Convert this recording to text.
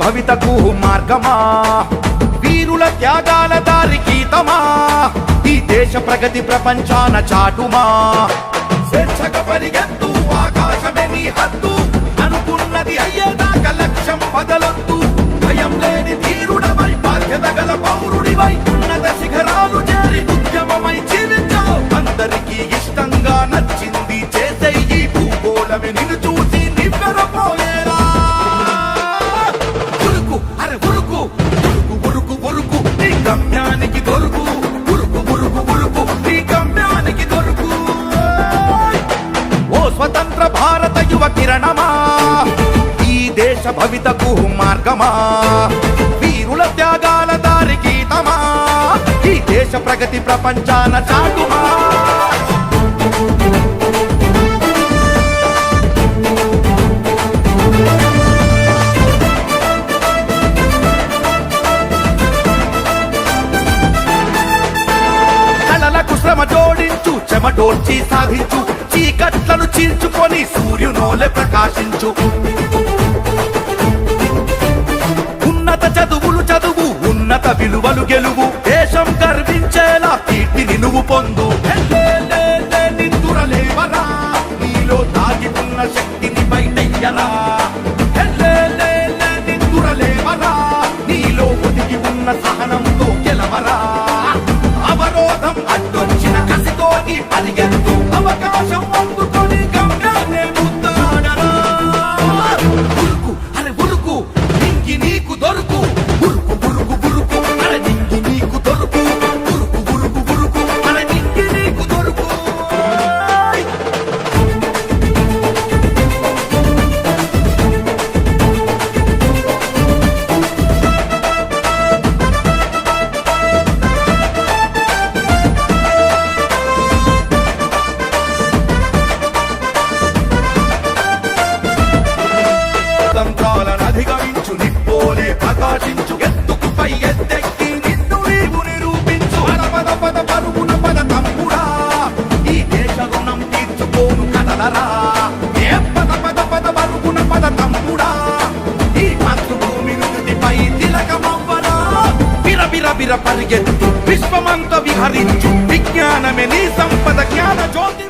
భవితకు మార్గమా, వీరుల త్యాగాల దారి గీతమా, ఈ దేశ ప్రగతి ప్రపంచాన చాటుమా. స్వేచ్ఛగా పరిగెత్తు, ఆకాశమే నీ హద్దు, అనుకున్నది అయ్యేదాకా లక్ష్యం వదలొద్దు. భయం లేని ధీరుడవై, బాధ్యత గల పౌరుడివై, ఉన్నత శిఖరాలు చేరి ఉద్యమమై జీవించావు. అందరికీ ఇష్టంగా నచ్చింది చేసే ఈ భూగోళమే నిన్ను చూసి నివ్వెరపోయేలా. ఉరుకు అరే ఉరుకు, ఉరుకు ఉరుకు ఉరుకు నీ గమ్యానికి దొరుకు, ఉరుకు ఉరుకు ఉరుకు నీ గమ్యానికి దొరుకు. ఓ స్వతంత్ర భారత యువ కిరణమా, ఈ దేశ భవితకు మార్గమా, వీరుల త్యాగాల దారి గీతమా, ఈ దేశ ప్రగతి ప్రపంచాన చాటుమా. కళలకు శ్రమ జోడించు, చెమటోడ్చి సాధించు, చీకట్లను చీల్చుకొని సూర్యునోలే ప్రకాశించు. ఉన్నత చదువులు చదువు, ఉన్నత విలువలు గెలువు, దేశం గర్వించేలా కీర్తిని నువ్వు పొందు. నిద్దురలేవరా, నీలో దాగి ఉన్న శక్తిని బయటెయ్యరా. నిద్దురలేవరా, నీలో ఒదిగి ఉన్న సహనంతో గెలవరా. అవరోధం అడ్డొచ్చిన కసితోని పరిగెత్తు, అవకాశం అందుకొని గమ్యాన్ని ముద్దాడరా. ఉరుకు అరే ఉరుకు, ఇంకి నీకు దొరుకు, ఉరుకు ఉరుకు ఉరుకు అరే ఇంకి నీకు దొరుకు, ఉరుకు ఉరుకు ఉరుకు అరే ఇంకి నీకు దొరుకు. తంత్రాలను అధిగమించు, నిప్పోలే ప్రకాశించు, ఎత్తుకు పై ఎత్తెక్కి నిన్ను నీవు నిరూపించు. పద పద పరుగున పద తమ్ముడా, ఈ దేశ రుణం తీర్చుకోను కదలరా. ఏ పద పద పద పరుగున పద తమ్ముడా, ఈ మాతృభూమి నుదిపై తిలకమవ్వరా. బిర బిర పరిగెత్తు, విశ్వమంత విహరించు, విజ్ఞానమే నీ సంపద, జ్ఞాన జ్యోతి.